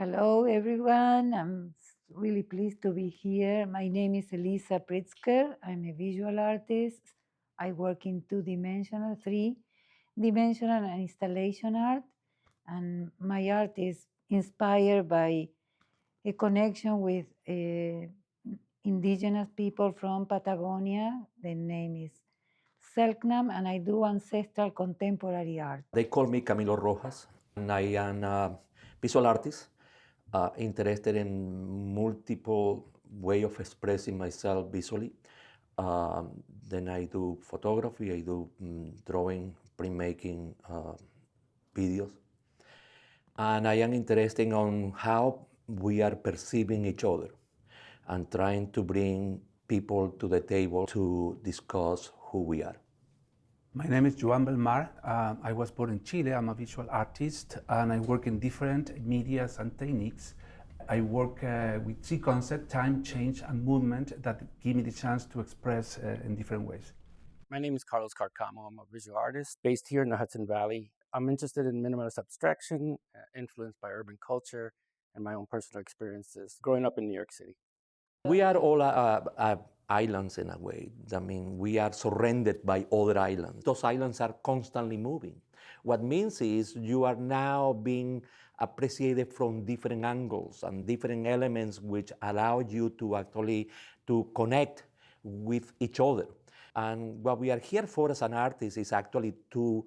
Hello, everyone. I'm really pleased to be here. My name is Elisa Pritzker. I'm a visual artist. I work in two-dimensional, three-dimensional and installation art. And my art is inspired by a connection with indigenous people from Patagonia. The name is Selknam, and I do ancestral contemporary art. They call me Camilo Rojas, and I am a visual artist interested in multiple way of expressing myself visually. Then I do photography, I do drawing, printmaking, videos. And I am interested on how we are perceiving each other and trying to bring people to the table to discuss who we are. My name is Joan Belmar. I was born in Chile. I'm a visual artist and I work in different medias and techniques. I work with three concepts: time, change, and movement, that give me the chance to express in different ways. My name is Karlos Carcamo. I'm a visual artist based here in the Hudson Valley. I'm interested in minimalist abstraction, influenced by urban culture and my own personal experiences growing up in New York City. We are all islands in a way. I mean, we are surrounded by other islands. Those islands are constantly moving. What means is you are now being appreciated from different angles and different elements which allow you to actually to connect with each other. And what we are here for as an artist is actually to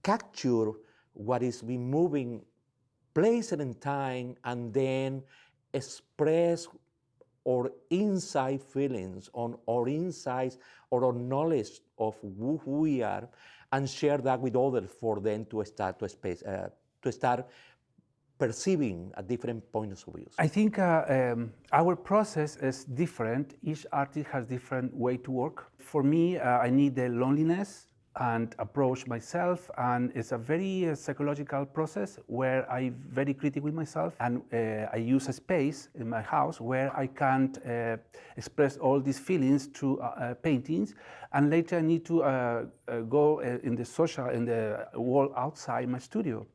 capture what is been moving place and in time, and then express our inside feelings on our insights or our knowledge of who we are, and share that with others for them to start perceiving a different points of view. I think our process is different. Each artist has different way to work. For me, I need the loneliness and approach myself, and it's a very psychological process where I'm very critical with myself, and I use a space in my house where I can't express all these feelings through paintings, and later I need to go in the world outside my studio.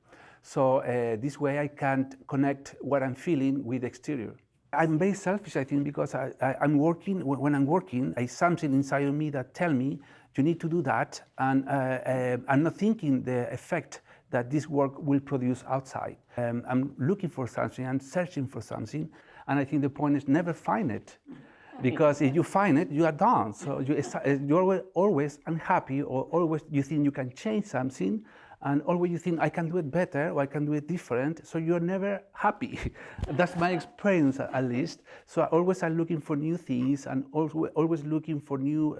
So this way I can't connect what I'm feeling with the exterior. I'm very selfish, I think, because I'm working. When I'm working, I something inside of me that tell me you need to do that, and I'm not thinking the effect that this work will produce outside. I'm looking for something, I'm searching for something, and I think the point is never find it, because if you find it, you are done. So you're always unhappy, or always you think you can change something, and always you think I can do it better or I can do it different, so you're never happy. That's my experience, at least. So I'm looking for new things, and always looking for new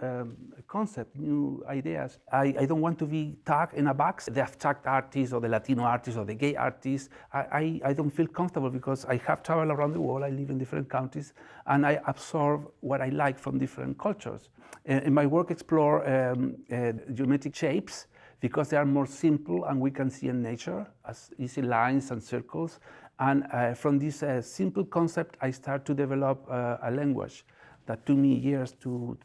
concepts, new ideas. I don't want to be tagged in a box, the abstract artist or the Latino artist or the gay artist. I don't feel comfortable, because I have traveled around the world, I live in different countries, and I absorb what I like from different cultures. In my work, explore geometric shapes, because they are more simple and we can see in nature as easy lines and circles. And from this simple concept, I start to develop a language that took me years to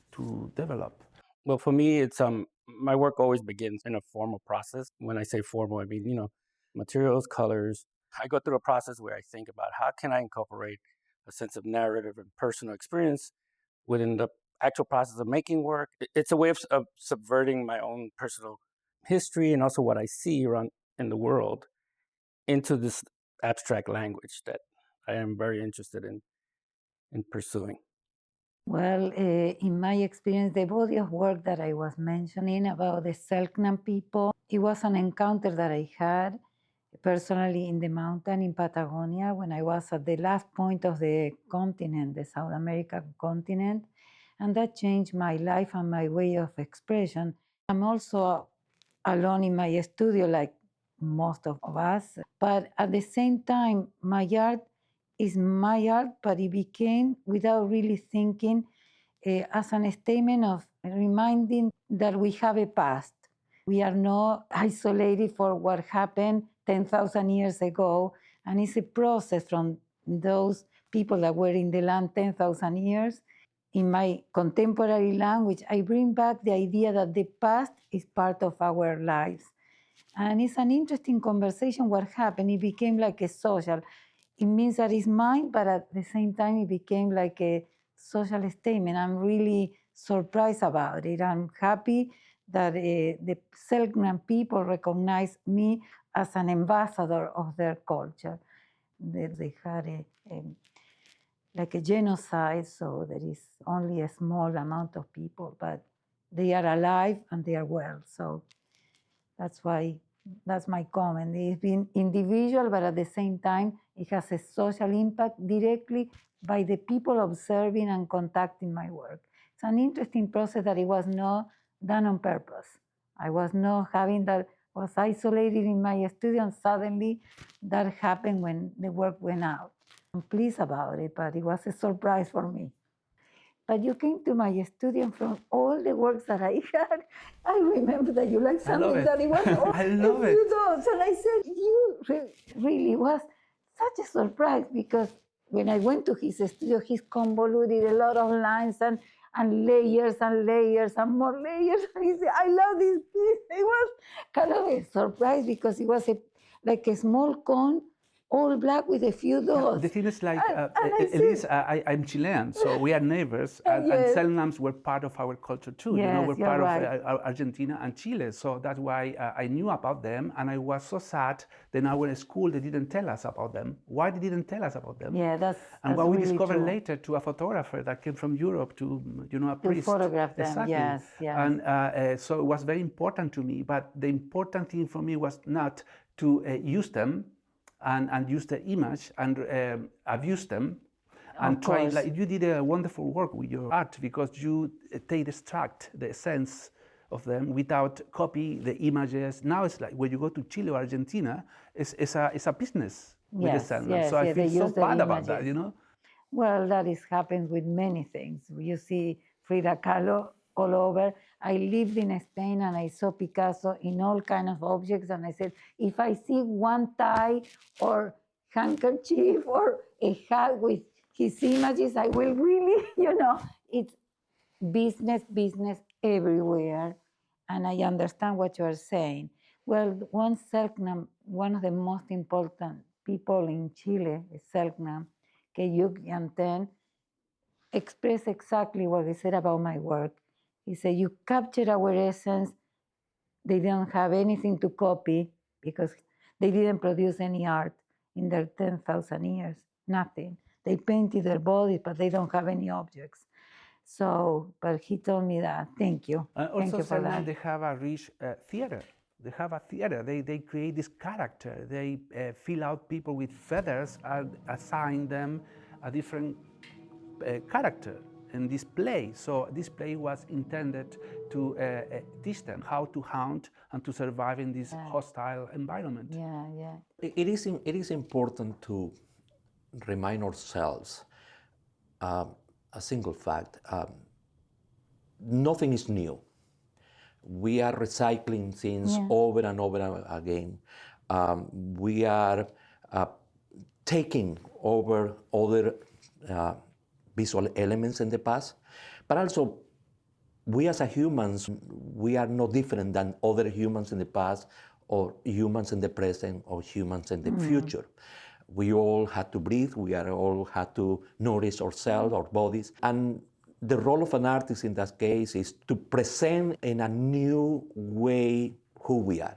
develop. Well, for me, it's my work always begins in a formal process. When I say formal, I mean, materials, colors. I go through a process where I think about how can I incorporate a sense of narrative and personal experience within the actual process of making work. It's a way of subverting my own personal history and also what I see around in the world into this abstract language that I am very interested in pursuing. Well, in my experience, the body of work that I was mentioning about the Selknam people, it was an encounter that I had personally in the mountain in Patagonia when I was at the last point of the continent, the South American continent, and that changed my life and my way of expression. I'm also alone in my studio, like most of us, but at the same time, my art is my art, but it became, without really thinking, as a statement of reminding that we have a past. We are not isolated for what happened 10,000 years ago, and it's a process from those people that were in the land 10,000 years. In my contemporary language, I bring back the idea that the past is part of our lives. And it's an interesting conversation what happened. It became like a social. it means that it's mine, but at the same time, it became like a social statement. I'm really surprised about it. I'm happy that the Selknam people recognize me as an ambassador of their culture. They had like a genocide, so there is only a small amount of people, but they are alive and they are well. So that's why, that's my comment. It's been individual, but at the same time, it has a social impact directly by the people observing and contacting my work. It's an interesting process that it was not done on purpose. I was not having that, was isolated in my studio, and suddenly that happened when the work went out. I'm pleased about it, but it was a surprise for me. But you came to my studio, and from all the works that I had, I remember that you liked I love something it. that it was I love a it. few dots. And I said, you really was such a surprise, because when I went to his studio, he's convoluted a lot of lines and layers and layers and more layers. And he said, I love this piece. It was kind of a surprise because it was like a small cone, all black with a few dots. The thing is, like, And I said, Elisa, I'm Chilean, so we are neighbors, and Yes. Selknams were part of our culture too. You know, Yes, we're you're part right. of Argentina and Chile, so that's why I knew about them, and I was so sad that in our school they didn't tell us about them. Why they didn't tell us about them? Yeah, that's And what we really discovered true. later to a photographer that came from Europe to, you know, a priest. photograph them, Exactly. yes, yes. And so it was very important to me, but the important thing for me was not to use them and use the image and abuse them and Of try, course. like you did a wonderful work with your art, because you take extract the essence of them without copy the images. Now it's like when you go to Chile or Argentina, it's a business with Yes, the Selknam. yes, So I yes, feel they so use the bad about that, images. you know? Well, that is happens with many things. You see Frida Kahlo all over. I lived in Spain and I saw Picasso in all kinds of objects, and I said, if I see one tie or handkerchief or a hat with his images, I will really, it's business everywhere. And I understand what you are saying. Well, Selknam, one of the most important people in Chile is Selknam, que you can then express exactly what he said about my work. He said, you capture our essence. They don't have anything to copy because they didn't produce any art in their 10,000 years, nothing. They painted their bodies, but they don't have any objects. So, but he told me that. Thank you. Thank Also, you for Selknam, that. they have a rich theater. They have a theater. They create this character. They fill out people with feathers and assign them a different character in this play. So this play was intended to teach them how to hunt and to survive in this hostile environment. Yeah, yeah. It is important to remind ourselves a single fact. Nothing is new. We are recycling things over and over again. We are taking over other visual elements in the past, but also we as humans, we are no different than other humans in the past or humans in the present or humans in the future. We all had to breathe, we all had to nourish ourselves, our bodies, and the role of an artist in that case is to present in a new way who we are.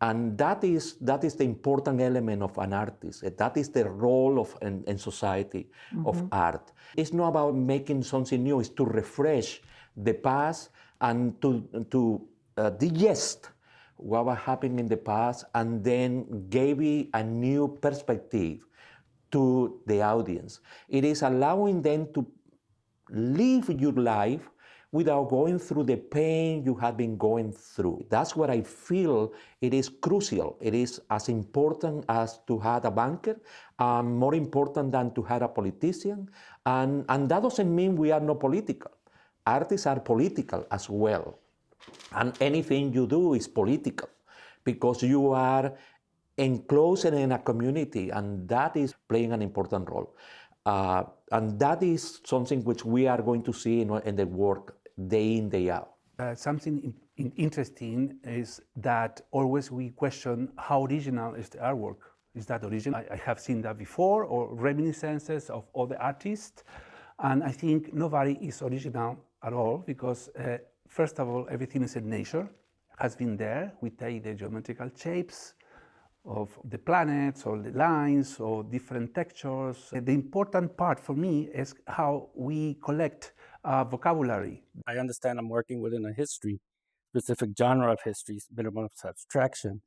And that is the important element of an artist. That is the role of in society of art. It's not about making something new. It's to refresh the past and to digest what was happening in the past, and then give it a new perspective to the audience. It is allowing them to live your life without going through the pain you have been going through. That's what I feel it is crucial. It is as important as to have a banker, more important than to have a politician. And that doesn't mean we are not political. Artists are political as well. And anything you do is political because you are enclosed in a community, and that is playing an important role. And that is something which we are going to see in the work day in, day out. Something interesting is that always we question how original is the artwork. Is that original? I have seen that before, or reminiscences of other artists. And I think nobody is original at all because, first of all, everything is in nature, has been there. We take the geometrical shapes of the planets or the lines or different textures. The important part for me is how we collect vocabulary. I understand I'm working within a history, specific genre of history, minimum of abstraction.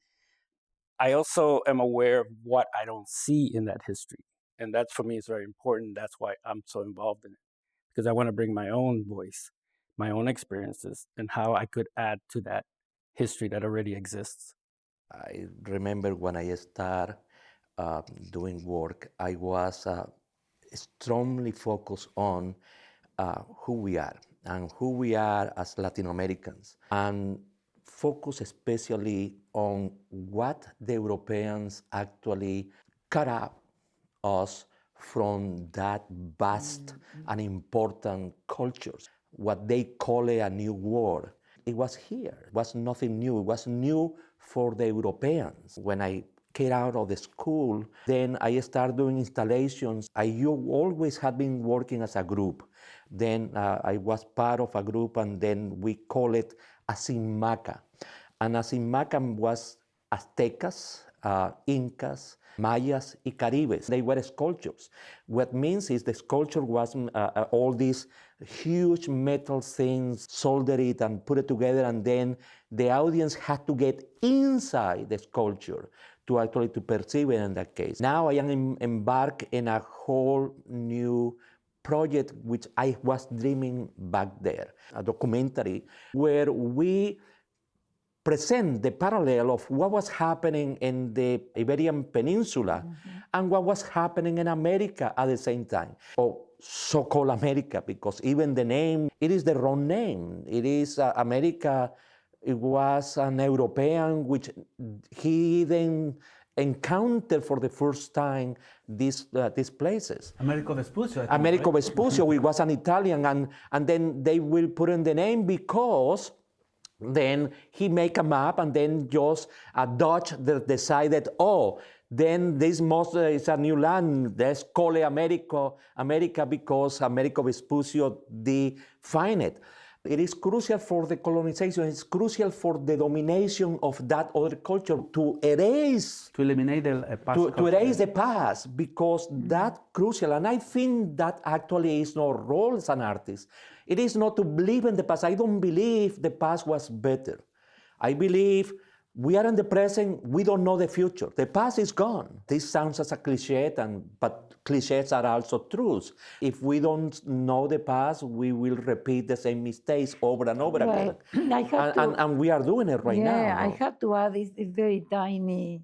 I also am aware of what I don't see in that history. And that for me is very important. That's why I'm so involved in it, because I want to bring my own voice, my own experiences, and how I could add to that history that already exists. I remember when I started doing work, I was strongly focused on who we are and who we are as Latin Americans, and focus especially on what the Europeans actually cut out us from that vast and important cultures, what they call a new world. It was here. It was nothing new. It was new for the Europeans. When I came out of the school, then I started doing installations. I always had been working as a group. Then I was part of a group, and then we call it Asimaca. And Asimaca was Aztecas, Incas, Mayas, y Caribes. They were sculptures. What means is the sculpture was all these huge metal things, solder it and put it together, and then the audience had to get inside the sculpture to actually to perceive it in that case. Now I am embarked in a whole new project which I was dreaming back there, a documentary where we present the parallel of what was happening in the Iberian Peninsula and what was happening in America at the same time, or so-called America, because even the name, it is the wrong name. It is America. It was an European which he then encountered for the first time these places. Americo Vespuccio. Americo right? Vespuccio, he was an Italian, and then they will put in the name because then he make a map, and then just a Dutch decided, oh, then this must is a new land. Let's call it America because Americo Vespuccio defined it. It is crucial for the colonization. It's crucial for the domination of that other culture to erase, to eliminate the past. to erase the past, because that's crucial. And I think that actually is no role as an artist. It is not to believe in the past. I don't believe the past was better. I believe we are in the present. We don't know the future. The past is gone. This sounds as a cliche, but cliches are also truths. If we don't know the past, we will repeat the same mistakes over and over again. And we are doing it right now. Yeah, I have to add this very tiny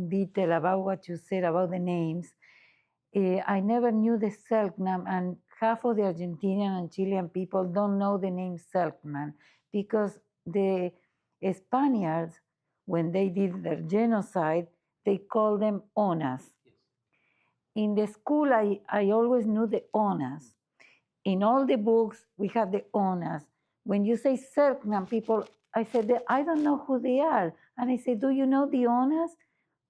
detail about what you said about the names. I never knew the Selknam, and half of the Argentinian and Chilean people don't know the name Selknam because the Spaniards, when they did their genocide, they called them Onas. In the school, I always knew the Onas. In all the books, we have the Onas. When you say Selknam, people, I said, I don't know who they are. And I said, do you know the Onas?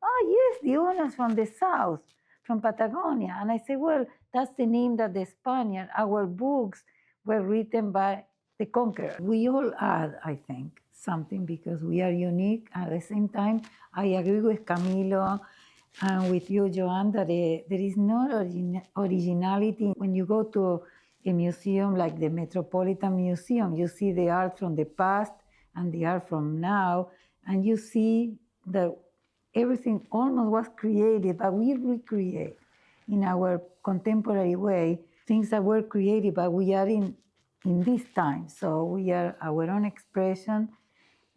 Oh, yes, the Onas from the south, from Patagonia. And I said, well, that's the name that the Spaniard, our books were written by the conqueror. We all add, I think, something because we are unique. At the same time, I agree with Camilo and with you, Joan, that there is no originality. When you go to a museum like the Metropolitan Museum, you see the art from the past and the art from now, and you see that everything almost was created, but we recreate in our contemporary way things that were created, but we are in this time. So we are our own expression.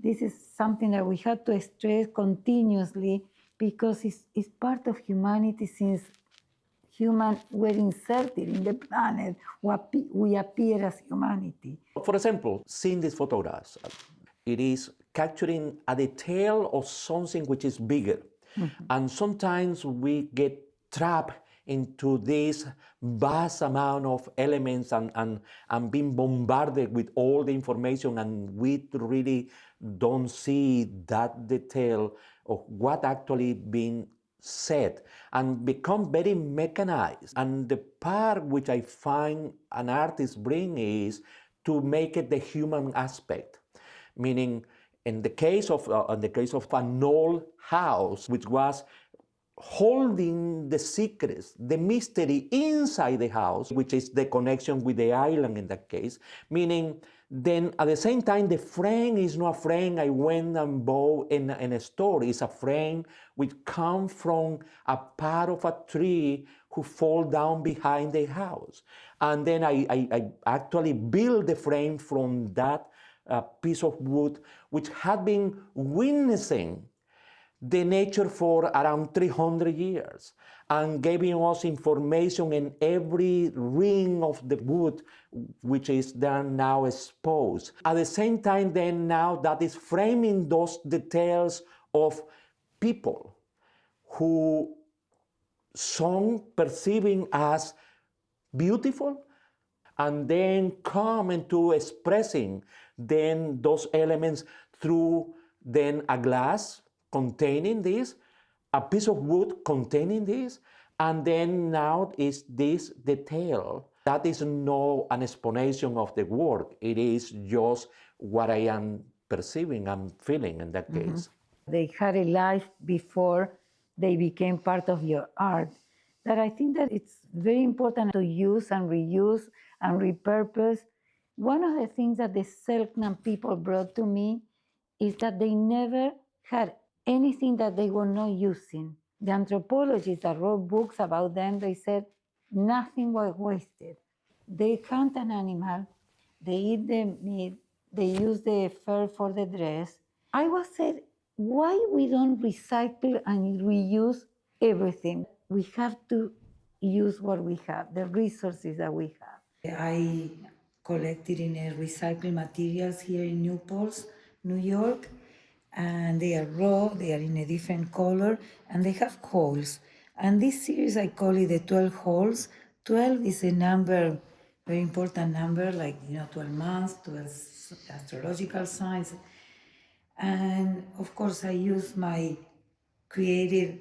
This is something that we have to stress continuously because it's part of humanity since humans were inserted in the planet. We appear as humanity. For example, seeing these photographs, it is capturing a detail of something which is bigger. Mm-hmm. And sometimes we get trapped into this vast amount of elements and being bombarded with all the information, and we really don't see that detail of what actually being set and become very mechanized. And the part which I find an artist bring is to make it the human aspect, meaning in the case of an old house which was holding the secrets, the mystery inside the house, which is the connection with the island in that case, meaning then at the same time, the frame is not a frame I went and bought in a store. It's a frame which comes from a part of a tree who fall down behind the house. And then I actually build the frame from that piece of wood, which had been witnessing the nature for around 300 years and giving us information in every ring of the wood which is then now exposed. At the same time then now that is framing those details of people who some perceiving as beautiful and then come into expressing then those elements through then a glass containing this, a piece of wood containing this, and then now is this detail. That is not an explanation of the work. It is just what I am perceiving and feeling in that case. They had a life before they became part of your art. That I think that it's very important to use and reuse and repurpose. One of the things that the Selknam people brought to me is that they never had anything that they were not using. The anthropologists that wrote books about them, they said nothing was wasted. They hunt an animal, they eat the meat, they use the fur for the dress. I was said, why we don't recycle and reuse everything? We have to use what we have, the resources that we have. I collected in a recycled materials here in Newport, New York, and they are raw, they are in a different color, and they have holes. And this series, I call it the 12 holes. 12 is a number, very important number, like 12 months, 12 astrological signs. And of course, I use my creative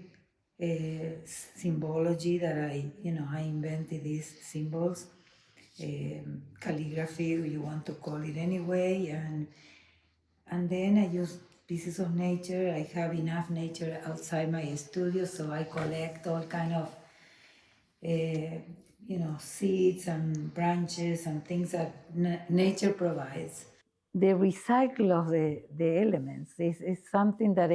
symbology that I invented these symbols, calligraphy, you want to call it anyway, and then I use pieces of nature. I have enough nature outside my studio, so I collect all kind of seeds and branches and things that nature provides. The recycle of the elements is something that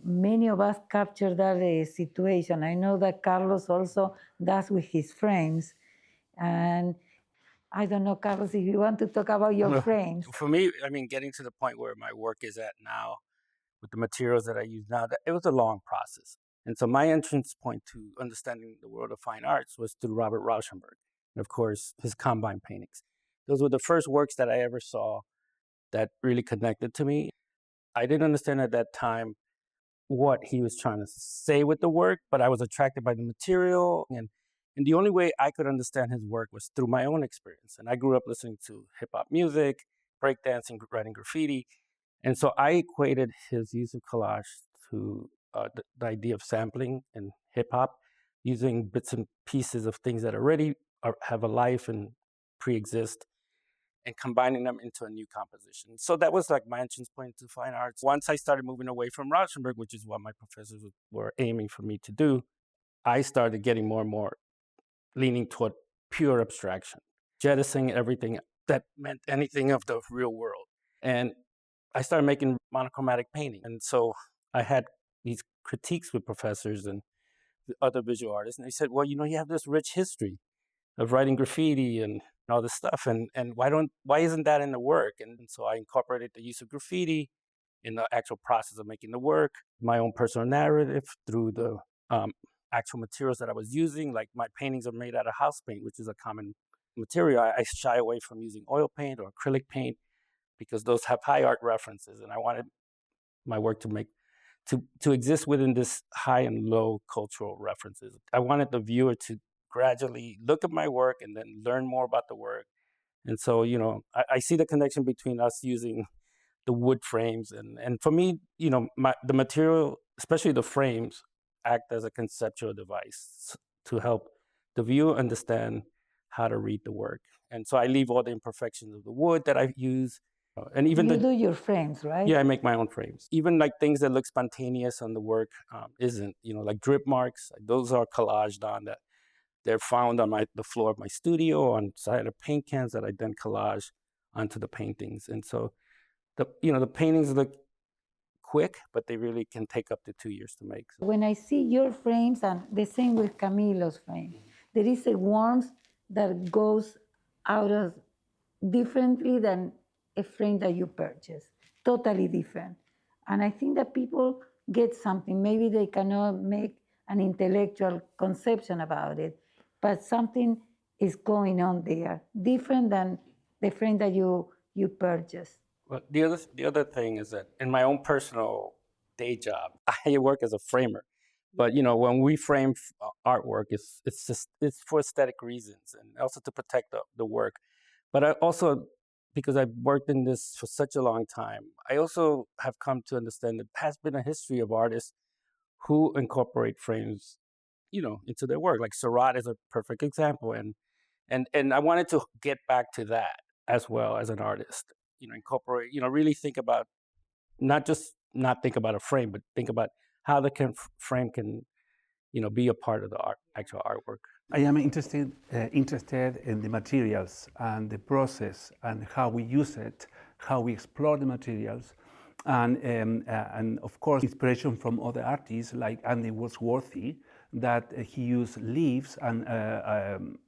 many of us capture that situation. I know that Karlos also does with his frames. And I don't know, Karlos, if you want to talk about your frames. For me, I mean, getting to the point where my work is at now, with the materials that I use now, it was a long process. And so my entrance point to understanding the world of fine arts was through Robert Rauschenberg, and of course, his Combine paintings. Those were the first works that I ever saw that really connected to me. I didn't understand at that time what he was trying to say with the work, but I was attracted by the material. And the only way I could understand his work was through my own experience. And I grew up listening to hip hop music, breakdancing, writing graffiti. And so I equated his use of collage to the idea of sampling in hip hop, using bits and pieces of things that already have a life and pre-exist, and combining them into a new composition. So that was like my entrance point to fine arts. Once I started moving away from Rauschenberg, which is what my professors were aiming for me to do, I started getting more and more leaning toward pure abstraction, jettisoning everything that meant anything of the real world. And I started making monochromatic painting. And so I had these critiques with professors and other visual artists, and they said, well, you have this rich history of writing graffiti and all this stuff, and why isn't that in the work? And so I incorporated the use of graffiti in the actual process of making the work, my own personal narrative through the actual materials that I was using. Like my paintings are made out of house paint, which is a common material. I shy away from using oil paint or acrylic paint because those have high art references, and I wanted my work to exist within this high and low cultural references. I wanted the viewer to gradually look at my work and then learn more about the work. And so, I see the connection between us using the wood frames. And for me, the material, especially the frames, act as a conceptual device to help the viewer understand how to read the work. And so I leave all the imperfections of the wood that I use, and even You do your frames, right? yeah, I make my own frames. Even like things that look spontaneous on the work isn't, like drip marks. Those are collaged on that. They're found on the floor of my studio, on side of paint cans that I then collage onto the paintings. And so the paintings look quick, but they really can take up to 2 years to make. So. When I see your frames, and the same with Camilo's frame, there is a warmth that goes out of differently than a frame that you purchase, totally different. And I think that people get something. Maybe they cannot make an intellectual conception about it, but something is going on there, different than the frame that you purchase. Well, the other thing is that in my own personal day job, I work as a framer. But when we frame artwork, it's for aesthetic reasons and also to protect the work. But I also, because I've worked in this for such a long time, I also have come to understand that there has been a history of artists who incorporate frames, into their work. Like Seurat is a perfect example, and I wanted to get back to that as well as an artist. Incorporate. Really think about not think about a frame, but think about how the frame can, be a part of the actual artwork. I am interested in the materials and the process and how we use it, how we explore the materials, and of course inspiration from other artists like Andy Wordsworthy, that he used leaves and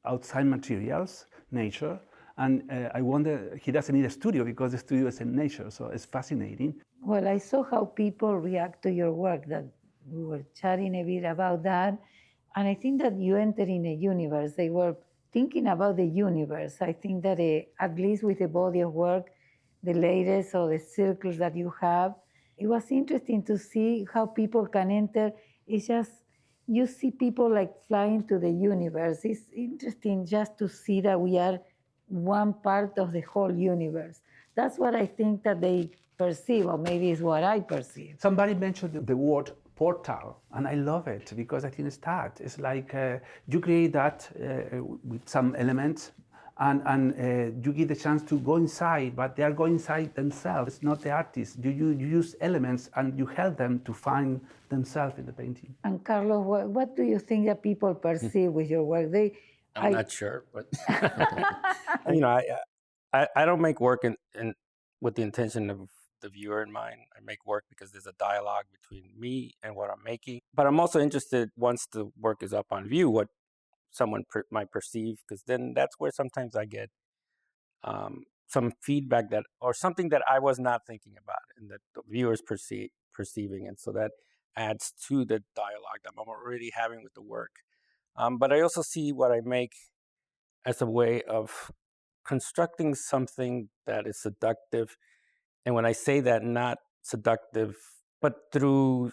outside materials, nature. And I wonder, he doesn't need a studio because the studio is in nature, so it's fascinating. Well, I saw how people react to your work, that we were chatting a bit about that. And I think that you enter in a universe. They were thinking about the universe. I think that at least with the body of work, the latest or the circles that you have, it was interesting to see how people can enter. It's just, you see people like flying to the universe. It's interesting just to see that we are one part of the whole universe. That's what I think that they perceive, or maybe it's what I perceive. Somebody mentioned the word portal, and I love it because I think it's that. It's like you create that with some elements, and you give the chance to go inside, but they are going inside themselves. It's not the artist. You use elements and you help them to find themselves in the painting. And Carlos, what do you think that people perceive with your work? I'm not sure, but I don't make work in with the intention of the viewer in mind. I make work because there's a dialogue between me and what I'm making. But I'm also interested, once the work is up on view, what someone might perceive, because then that's where sometimes I get some feedback or something that I was not thinking about and that the viewers perceiving. And so that adds to the dialogue that I'm already having with the work. But I also see what I make as a way of constructing something that is seductive. And when I say that, not seductive, but through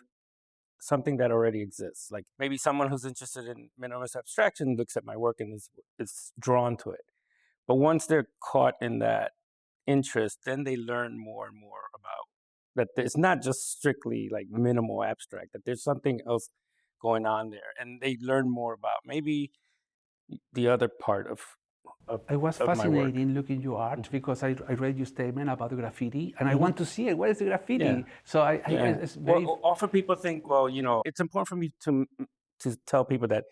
something that already exists. Like maybe someone who's interested in minimalist abstraction looks at my work and is drawn to it. But once they're caught in that interest, then they learn more and more about that it's not just strictly like minimal abstract, that there's something else going on there. And they learn more about maybe the other part of it was fascinating looking at your art because I read your statement about the graffiti and I want to see it. What is the graffiti? Yeah. So it's very... Well, often people think, well, it's important for me to tell people that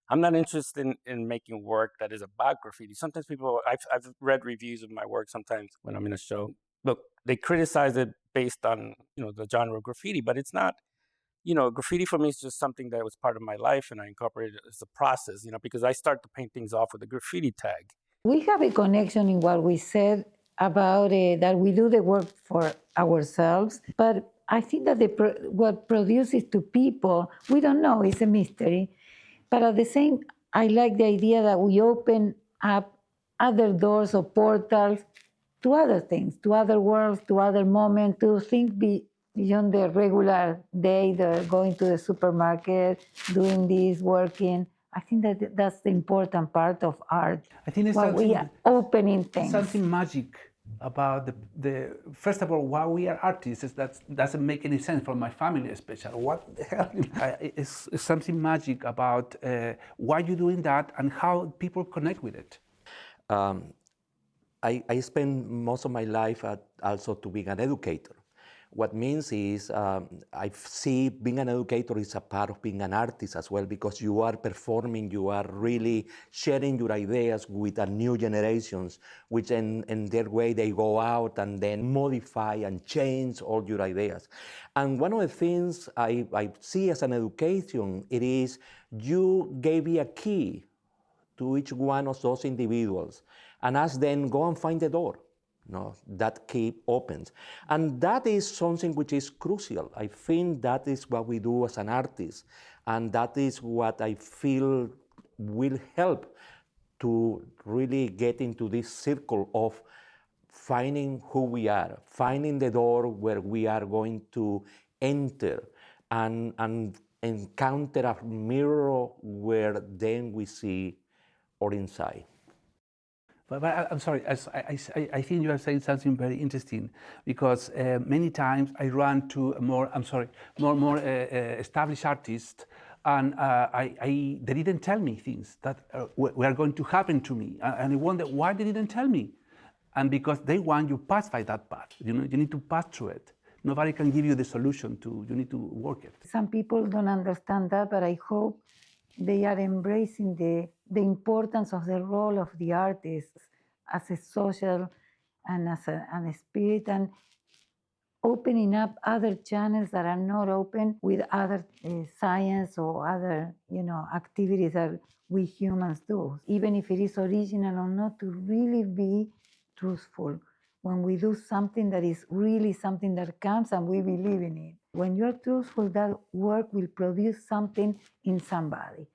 I'm not interested in making work that is about graffiti. Sometimes I've read reviews of my work sometimes when I'm in a show. Look, they criticize it based on, the genre of graffiti, but it's not. Graffiti for me is just something that was part of my life, and I incorporated it as a process, because I start to paint things off with a graffiti tag. We have a connection in what we said about that we do the work for ourselves, but I think that what produces to people, we don't know, it's a mystery. But at the same, I like the idea that we open up other doors or portals to other things, to other worlds, to other moments, to think beyond the regular day, going to the supermarket, doing this, working. I think that that's the important part of art. I think it's we are opening things. Something magic about the first of all, why we are artists is that doesn't make any sense for my family, especially. What the hell? It's something magic about why you're doing that and how people connect with it. I spend most of my life also to being an educator. What means is I see being an educator is a part of being an artist as well, because you are performing, you are really sharing your ideas with the new generations, which in their way they go out and then modify and change all your ideas. And one of the things I see as an education, it is you gave me a key to each one of those individuals and ask them, go and find the door. No, that key opens. And that is something which is crucial. I think that is what we do as an artist. And that is what I feel will help to really get into this circle of finding who we are, finding the door where we are going to enter and encounter a mirror where then we see our inside. But I'm sorry, I think you are saying something very interesting, because many times I run to more established artists, and they didn't tell me things that were going to happen to me, and I wonder why they didn't tell me, and because they want you pass by that path. You know, you need to pass through it. Nobody can give you the solution to. You need to work it. Some people don't understand that, but I hope they are embracing the importance of the role of the artist as a social and as a spirit, and opening up other channels that are not open with other science or other activities that we humans do, even if it is original or not, to really be truthful when we do something that is really something that comes and we believe in it. When you're truthful, that work will produce something in somebody.